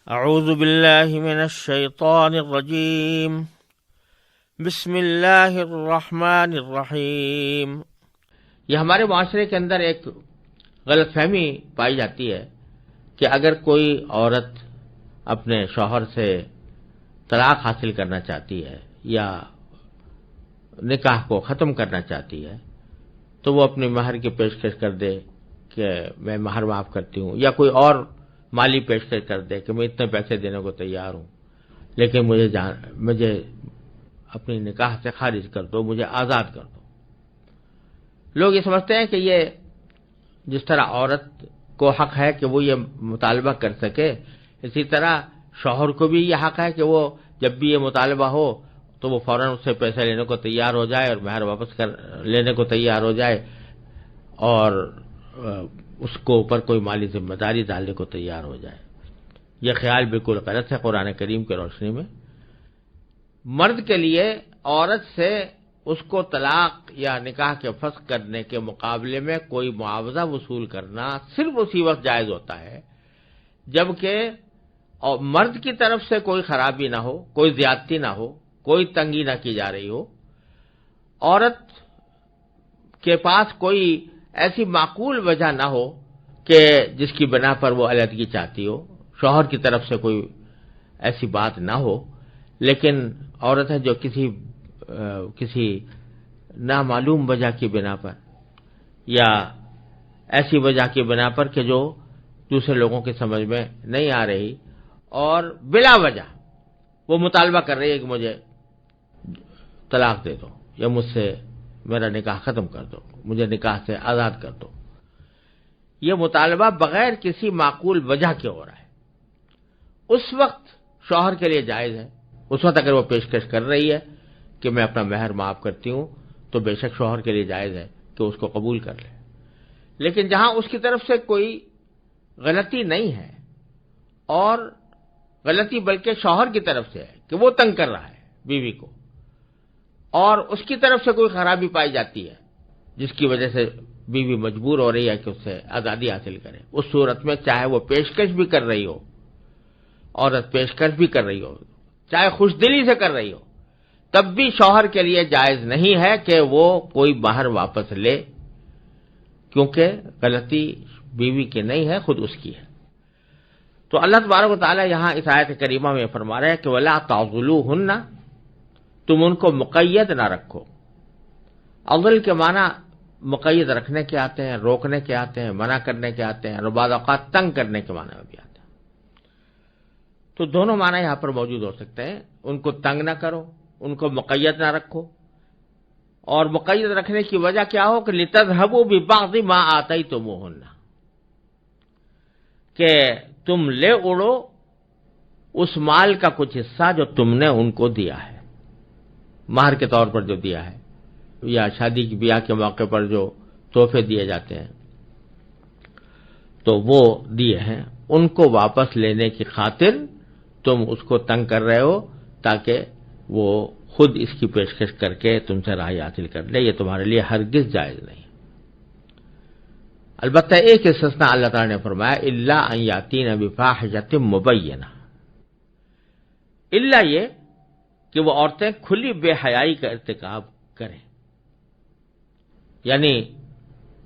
اعوذ باللہ من الشیطان الرجیم بسم اللہ الرحمن الرحیم۔ یہ ہمارے معاشرے کے اندر ایک غلط فہمی پائی جاتی ہے کہ اگر کوئی عورت اپنے شوہر سے طلاق حاصل کرنا چاہتی ہے یا نکاح کو ختم کرنا چاہتی ہے تو وہ اپنی مہر کی پیشکش کر دے کہ میں مہر معاف کرتی ہوں، یا کوئی اور مالی پیشکش کر دے کہ میں اتنے پیسے دینے کو تیار ہوں، لیکن مجھے اپنی نکاح سے خارج کر دو، مجھے آزاد کر دو۔ لوگ یہ سمجھتے ہیں کہ یہ جس طرح عورت کو حق ہے کہ وہ یہ مطالبہ کر سکے، اسی طرح شوہر کو بھی یہ حق ہے کہ وہ جب بھی یہ مطالبہ ہو تو وہ فوراً اس سے پیسے لینے کو تیار ہو جائے اور مہر واپس لینے کو تیار ہو جائے اور اس کو اوپر کوئی مالی ذمہ داری ڈالنے کو تیار ہو جائے۔ یہ خیال بالکل غلط ہے قرآن کریم کی روشنی میں۔ مرد کے لیے عورت سے اس کو طلاق یا نکاح کے فسخ کرنے کے مقابلے میں کوئی معاوضہ وصول کرنا صرف اسی وقت جائز ہوتا ہے جبکہ مرد کی طرف سے کوئی خرابی نہ ہو، کوئی زیادتی نہ ہو، کوئی تنگی نہ کی جا رہی ہو، عورت کے پاس کوئی ایسی معقول وجہ نہ ہو کہ جس کی بنا پر وہ علیحدگی چاہتی ہو، شوہر کی طرف سے کوئی ایسی بات نہ ہو، لیکن عورت ہے جو کسی نامعلوم وجہ کی بنا پر یا ایسی وجہ کی بنا پر کہ جو دوسرے لوگوں کی سمجھ میں نہیں آ رہی اور بلا وجہ وہ مطالبہ کر رہی ہے کہ مجھے طلاق دے دو یا مجھ سے میرا نکاح ختم کر دو، مجھے نکاح سے آزاد کر دو، یہ مطالبہ بغیر کسی معقول وجہ کے ہو رہا ہے، اس وقت شوہر کے لیے جائز ہے۔ اس وقت اگر وہ پیشکش کر رہی ہے کہ میں اپنا مہر معاف کرتی ہوں تو بے شک شوہر کے لیے جائز ہے کہ اس کو قبول کر لے۔ لیکن جہاں اس کی طرف سے کوئی غلطی نہیں ہے اور غلطی بلکہ شوہر کی طرف سے ہے کہ وہ تنگ کر رہا ہے بیوی کو اور اس کی طرف سے کوئی خرابی پائی جاتی ہے جس کی وجہ سے بیوی مجبور ہو رہی ہے کہ اس سے آزادی حاصل کرے، اس صورت میں چاہے وہ پیشکش بھی کر رہی ہو، عورت پیشکش بھی کر رہی ہو، چاہے خوش دلی سے کر رہی ہو، تب بھی شوہر کے لیے جائز نہیں ہے کہ وہ کوئی مہر واپس لے، کیونکہ غلطی بیوی کی نہیں ہے، خود اس کی ہے۔ تو اللہ تبارک و تعالی یہاں اس آیت کریمہ میں فرما رہے ہیں کہ وَلَا تَعْضُلُوهُنَّ، تم ان کو مقید نہ رکھو۔ عضل کے معنی مقید رکھنے کے آتے ہیں، روکنے کے آتے ہیں، منع کرنے کے آتے ہیں، اور بعض اوقات تنگ کرنے کے معنی میں بھی آتے ہیں۔ تو دونوں معنی یہاں پر موجود ہو سکتے ہیں، ان کو تنگ نہ کرو، ان کو مقید نہ رکھو، اور مقید رکھنے کی وجہ کیا ہو کہ لِتَذْهَبُوا بِبَعْضِ مَا آتَيْتُمُوهُنَّ، کہ تم لے اڑو اس مال کا کچھ حصہ جو تم نے ان کو دیا ہے، مہر کے طور پر جو دیا ہے، یا شادی کی بیاہ کے موقع پر جو تحفے دیے جاتے ہیں تو وہ دیے ہیں، ان کو واپس لینے کی خاطر تم اس کو تنگ کر رہے ہو تاکہ وہ خود اس کی پیشکش کر کے تم سے رہائی حاصل کر لے، یہ تمہارے لیے ہرگز جائز نہیں۔ البتہ ایک استثناء اللہ تعالی نے فرمایا الا ان یاتین بفاحشۃ مبینہ، الا یہ کہ وہ عورتیں کھلی بے حیائی کا ارتکاب کریں، یعنی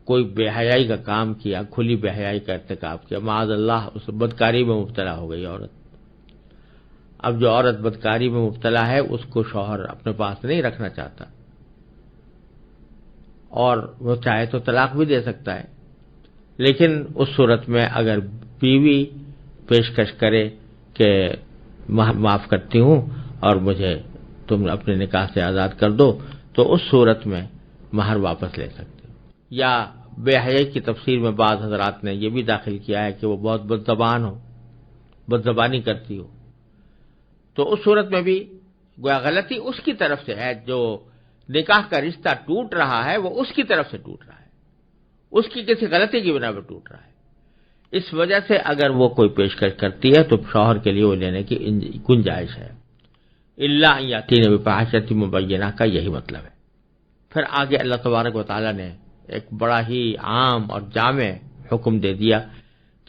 کوئی بے حیائی کا کام کیا، کھلی بے حیائی کا ارتکاب کیا، معاذ اللہ اس بدکاری میں مبتلا ہو گئی عورت۔ اب جو عورت بدکاری میں مبتلا ہے اس کو شوہر اپنے پاس نہیں رکھنا چاہتا اور وہ چاہے تو طلاق بھی دے سکتا ہے، لیکن اس صورت میں اگر بیوی پیشکش کرے کہ معاف کرتی ہوں اور مجھے تم اپنے نکاح سے آزاد کر دو تو اس صورت میں مہر واپس لے سکتے۔ یا بے حیائی کی تفسیر میں بعض حضرات نے یہ بھی داخل کیا ہے کہ وہ بہت بدزبان ہو، بدزبانی کرتی ہو، تو اس صورت میں بھی گویا غلطی اس کی طرف سے ہے، جو نکاح کا رشتہ ٹوٹ رہا ہے وہ اس کی طرف سے ٹوٹ رہا ہے، اس کی کسی غلطی کی بنا پر ٹوٹ رہا ہے۔ اس وجہ سے اگر وہ کوئی پیشکش کرتی ہے تو شوہر کے لیے وہ لینے کی گنجائش ہے۔ الا ان یاتین بفاحشۃ مبینہ کا یہی مطلب ہے۔ پھر آگے اللہ تبارک و تعالی نے ایک بڑا ہی عام اور جامع حکم دے دیا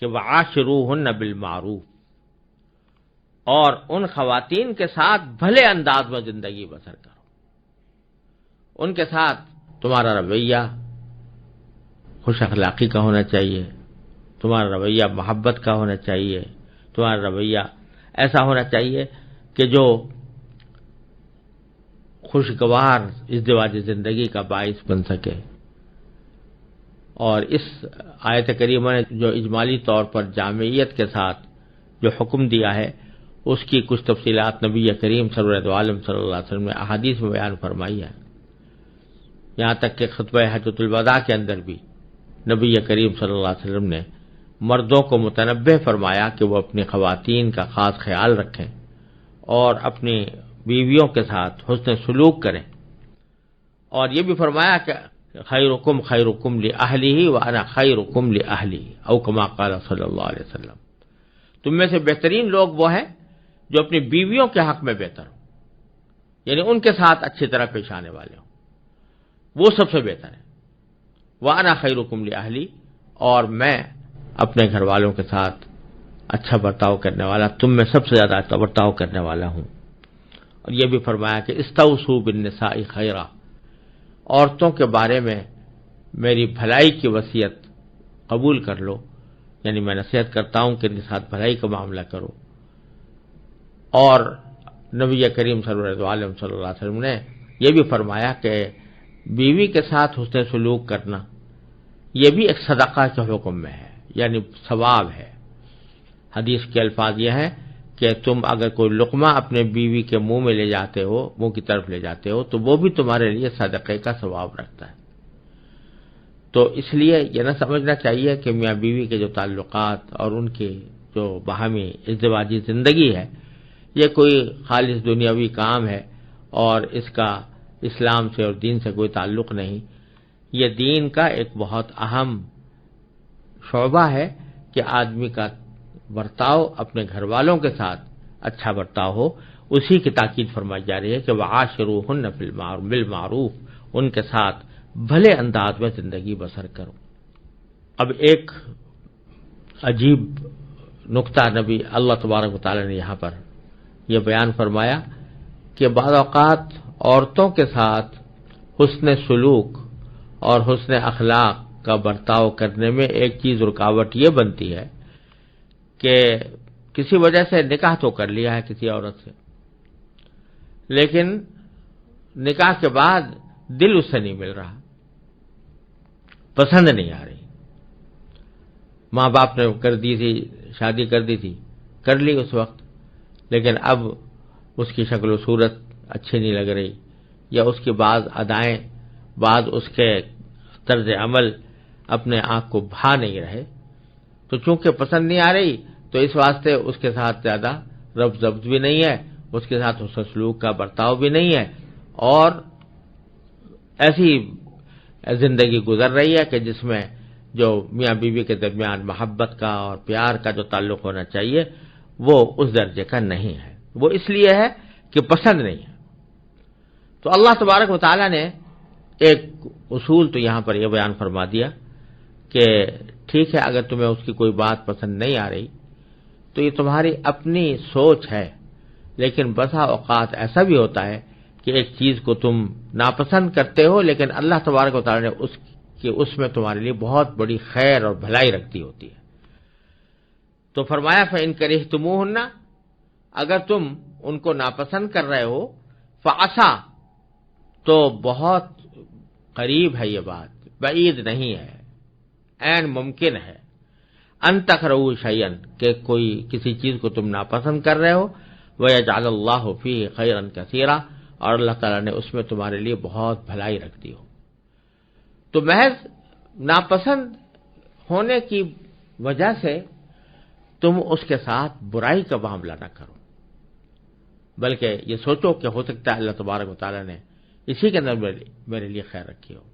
کہ وعاشروہن بالمعروف، اور ان خواتین کے ساتھ بھلے انداز میں زندگی بسر کرو، ان کے ساتھ تمہارا رویہ خوش اخلاقی کا ہونا چاہیے، تمہارا رویہ محبت کا ہونا چاہیے، تمہارا رویہ ایسا ہونا چاہیے کہ جو خوشگوار ازدواجی زندگی کا باعث بن سکے۔ اور اس آیت کریمہ نے جو اجمالی طور پر جامعیت کے ساتھ جو حکم دیا ہے، اس کی کچھ تفصیلات نبی کریم سرورت عالم صلی اللہ علیہ وسلم نے احادیث میں بیان فرمائی ہے۔ یہاں تک کہ خطبہ حجۃ الوداع کے اندر بھی نبی کریم صلی اللہ علیہ وسلم نے مردوں کو متنبہ فرمایا کہ وہ اپنی خواتین کا خاص خیال رکھیں اور اپنی بیویوں کے ساتھ حسن سلوک کریں، اور یہ بھی فرمایا کہ خیرکم خیرکم لأہلہ وانا خیرکم لأہلی، او کما قال صلی اللہ علیہ وسلم، تم میں سے بہترین لوگ وہ ہیں جو اپنی بیویوں کے حق میں بہتر ہوں، یعنی ان کے ساتھ اچھی طرح پیش آنے والے ہوں، وہ سب سے بہتر ہے۔ وانا خیرکم لأہلی، اور میں اپنے گھر والوں کے ساتھ اچھا برتاؤ کرنے والا، تم میں سب سے زیادہ اچھا برتاؤ کرنے والا ہوں۔ اور یہ بھی فرمایا کہ استوصوا بالنساء خیرا، عورتوں کے بارے میں میری بھلائی کی وصیت قبول کر لو، یعنی میں نصیحت کرتا ہوں کہ ان کے ساتھ بھلائی کا معاملہ کرو۔ اور نبی کریم صلی اللہ علیہ وسلم نے یہ بھی فرمایا کہ بیوی کے ساتھ حسن سلوک کرنا یہ بھی ایک صدقہ کے حکم میں ہے، یعنی ثواب ہے۔ حدیث کے الفاظ یہ ہیں کہ تم اگر کوئی لقمہ اپنے بیوی کے منہ میں لے جاتے ہو، منہ کی طرف لے جاتے ہو، تو وہ بھی تمہارے لیے صدقے کا ثواب رکھتا ہے۔ تو اس لیے یہ نہ سمجھنا چاہیے کہ میاں بیوی کے جو تعلقات اور ان کی جو باہمی ازدواجی زندگی ہے یہ کوئی خالص دنیاوی کام ہے اور اس کا اسلام سے اور دین سے کوئی تعلق نہیں۔ یہ دین کا ایک بہت اہم شعبہ ہے کہ آدمی کا برتاؤ اپنے گھر والوں کے ساتھ اچھا برتاؤ ہو، اسی کی تاکید فرمائی جا رہی ہے کہ وعاشروہن بالمعروف، ان کے ساتھ بھلے انداز میں زندگی بسر کرو۔ اب ایک عجیب نقطہ نبی اللہ تبارک و تعالی نے یہاں پر یہ بیان فرمایا کہ بعض اوقات عورتوں کے ساتھ حسن سلوک اور حسن اخلاق کا برتاؤ کرنے میں ایک چیز رکاوٹ یہ بنتی ہے کہ کسی وجہ سے نکاح تو کر لیا ہے کسی عورت سے، لیکن نکاح کے بعد دل اس سے نہیں مل رہا، پسند نہیں آ رہی۔ ماں باپ نے کر دی تھی، شادی کر دی تھی، کر لی اس وقت، لیکن اب اس کی شکل و صورت اچھی نہیں لگ رہی، یا اس کی بعض ادائیں، بعض اس کے طرز عمل اپنے آپ کو بھا نہیں رہے، تو چونکہ پسند نہیں آ رہی تو اس واسطے اس کے ساتھ زیادہ ربط ضبط بھی نہیں ہے، اس کے ساتھ حسن سلوک کا برتاؤ بھی نہیں ہے، اور ایسی زندگی گزر رہی ہے کہ جس میں جو میاں بیوی کے درمیان محبت کا اور پیار کا جو تعلق ہونا چاہیے وہ اس درجے کا نہیں ہے، وہ اس لیے ہے کہ پسند نہیں ہے۔ تو اللہ تبارک و تعالی نے ایک اصول تو یہاں پر یہ بیان فرما دیا کہ ٹھیک ہے، اگر تمہیں اس کی کوئی بات پسند نہیں آ رہی تو یہ تمہاری اپنی سوچ ہے، لیکن بسا اوقات ایسا بھی ہوتا ہے کہ ایک چیز کو تم ناپسند کرتے ہو لیکن اللہ تبارک و تعالی نے اس میں تمہارے لیے بہت بڑی خیر اور بھلائی رکھتی ہوتی ہے۔ تو فرمایا فَإِن كَرِهْتُمُوهُنَّ، اگر تم ان کو ناپسند کر رہے ہو، فَعَسَىٰ، تو بہت قریب ہے، یہ بات بعید نہیں ہے، عین ممکن ہے، ان تکرہوا شیئا، کہ کوئی کسی چیز کو تم ناپسند کر رہے ہو، وَيَجْعَلَ اللَّهُ فِيهِ خَيْرًا كَثِيرًا، اور اللہ تعالیٰ نے اس میں تمہارے لیے بہت بھلائی رکھ دی ہو۔ تو محض ناپسند ہونے کی وجہ سے تم اس کے ساتھ برائی کا معاملہ نہ کرو، بلکہ یہ سوچو کہ ہو سکتا ہے اللہ تبارک و تعالیٰ نے اسی کے اندر میرے لیے خیر رکھی ہو۔